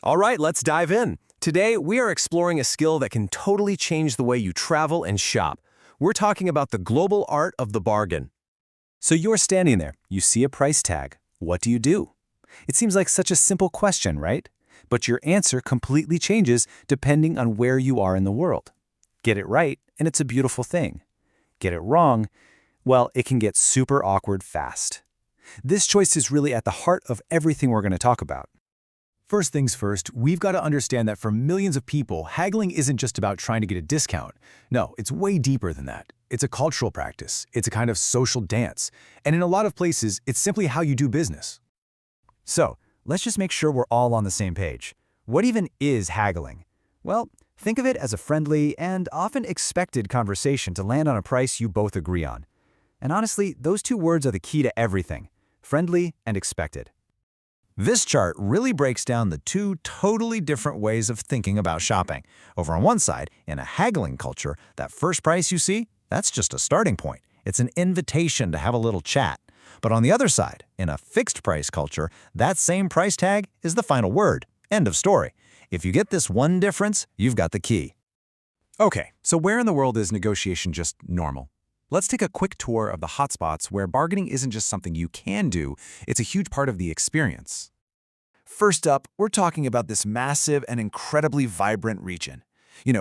All right, let's dive in. Today, we are exploring a skill that can totally change the way you travel and shop. We're talking about the global art of the bargain. So you're standing there, you see a price tag. What do you do? It seems like such a simple question, right? But your answer completely changes depending on where you are in the world. Get it right, and it's a beautiful thing. Get it wrong, well, it can get super awkward fast. This choice is really at the heart of everything we're going to talk about. First things first, we've got to understand that for millions of people, haggling isn't just about trying to get a discount. No, it's way deeper than that. It's a cultural practice. It's a kind of social dance. And in a lot of places, it's simply how you do business. So, let's just make sure we're all on the same page. What even is haggling? Well, think of it as a friendly and often expected conversation to land on a price you both agree on. And honestly, those two words are the key to everything: friendly and expected. This chart really breaks down the two totally different ways of thinking about shopping. Over on one side, in a haggling culture, that first price you see, that's just a starting point. It's an invitation to have a little chat. But on the other side, in a fixed price culture, that same price tag is the final word. End of story. If you get this one difference, you've got the key. Okay, so where in the world is negotiation just normal? Let's take a quick tour of the hotspots where bargaining isn't just something you can do, it's a huge part of the experience. First up, we're talking about this massive and incredibly vibrant region.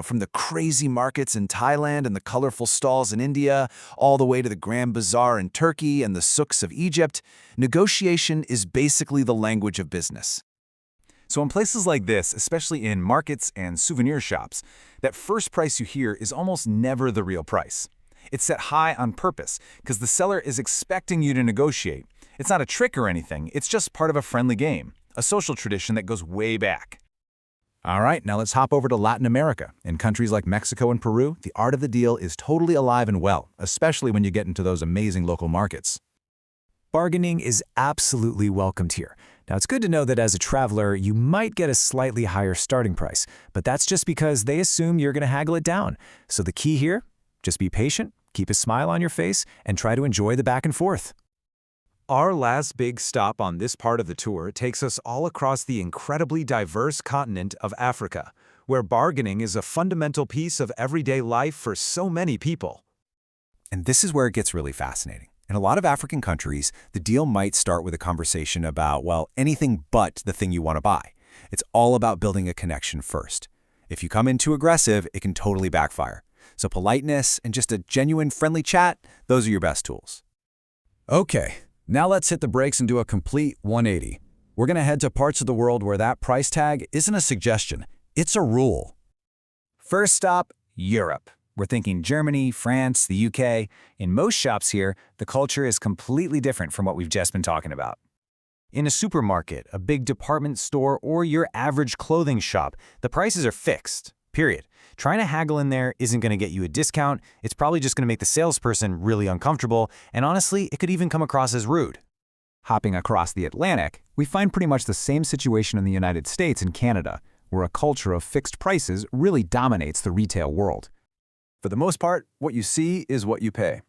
From the crazy markets in Thailand and the colorful stalls in India, all the way to the Grand Bazaar in Turkey and the souks of Egypt, negotiation is basically the language of business. So in places like this, especially in markets and souvenir shops, that first price you hear is almost never the real price. It's set high on purpose because the seller is expecting you to negotiate. It's not a trick or anything, it's just part of a friendly game, a social tradition that goes way back. All right, now let's hop over to Latin America. In countries like Mexico and Peru, the art of the deal is totally alive and well, especially when you get into those amazing local markets. Bargaining is absolutely welcomed here. Now, it's good to know that as a traveler, you might get a slightly higher starting price, but that's just because they assume you're going to haggle it down. So the key here, just be patient, keep a smile on your face, and try to enjoy the back and forth. Our last big stop on this part of the tour takes us all across the incredibly diverse continent of Africa, where bargaining is a fundamental piece of everyday life for so many people. And this is where it gets really fascinating. In a lot of African countries, the deal might start with a conversation about, well, anything but the thing you want to buy. It's all about building a connection first. If you come in too aggressive, it can totally backfire. So politeness and just a genuine friendly chat, those are your best tools. Okay, now let's hit the brakes and do a complete 180. We're going to head to parts of the world where that price tag isn't a suggestion, it's a rule. First stop, Europe. We're thinking Germany, France, the UK. In most shops here, the culture is completely different from what we've just been talking about. In a supermarket, a big department store, or your average clothing shop, the prices are fixed, period. Trying to haggle in there isn't going to get you a discount, it's probably just going to make the salesperson really uncomfortable, and honestly, it could even come across as rude. Hopping across the Atlantic, we find pretty much the same situation in the United States and Canada, where a culture of fixed prices really dominates the retail world. For the most part, what you see is what you pay.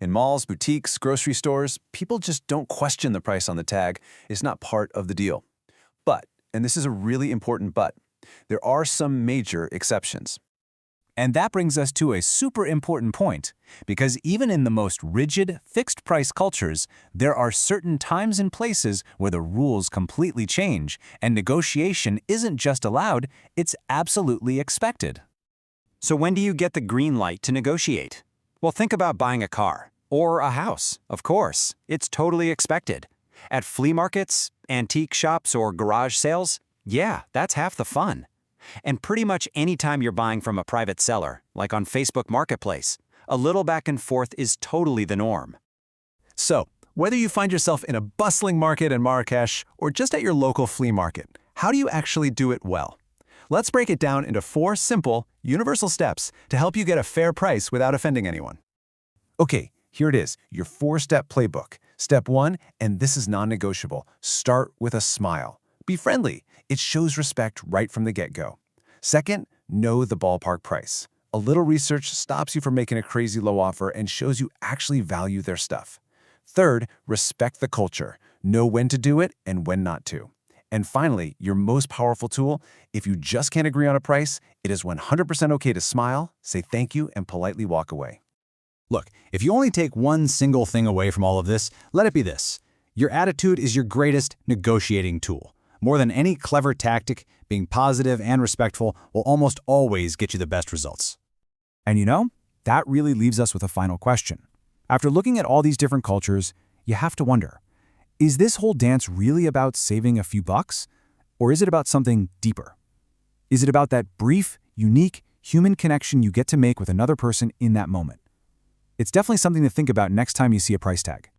In malls, boutiques, grocery stores, people just don't question the price on the tag. It's not part of the deal. But, and this is a really important but, there are some major exceptions. And that brings us to a super important point, because even in the most rigid, fixed-price cultures, there are certain times and places where the rules completely change, and negotiation isn't just allowed, it's absolutely expected. So when do you get the green light to negotiate? Well, think about buying a car or a house. Of course, it's totally expected. At flea markets, antique shops, or garage sales, yeah, that's half the fun. And pretty much any time you're buying from a private seller, like on Facebook Marketplace, a little back and forth is totally the norm. So, whether you find yourself in a bustling market in Marrakesh or just at your local flea market, how do you actually do it well? Let's break it down into 4 simple, universal steps to help you get a fair price without offending anyone. Okay, here it is, your 4-step playbook. Step 1, and this is non-negotiable, start with a smile. Be friendly. It shows respect right from the get-go. Second, know the ballpark price. A little research stops you from making a crazy low offer and shows you actually value their stuff. Third, respect the culture. Know when to do it and when not to. And finally, your most powerful tool, if you just can't agree on a price, it is 100% okay to smile, say thank you, and politely walk away. Look, if you only take one single thing away from all of this, let it be this. Your attitude is your greatest negotiating tool. More than any clever tactic, being positive and respectful will almost always get you the best results. And that really leaves us with a final question. After looking at all these different cultures, you have to wonder, is this whole dance really about saving a few bucks? Or is it about something deeper? Is it about that brief, unique, human connection you get to make with another person in that moment? It's definitely something to think about next time you see a price tag.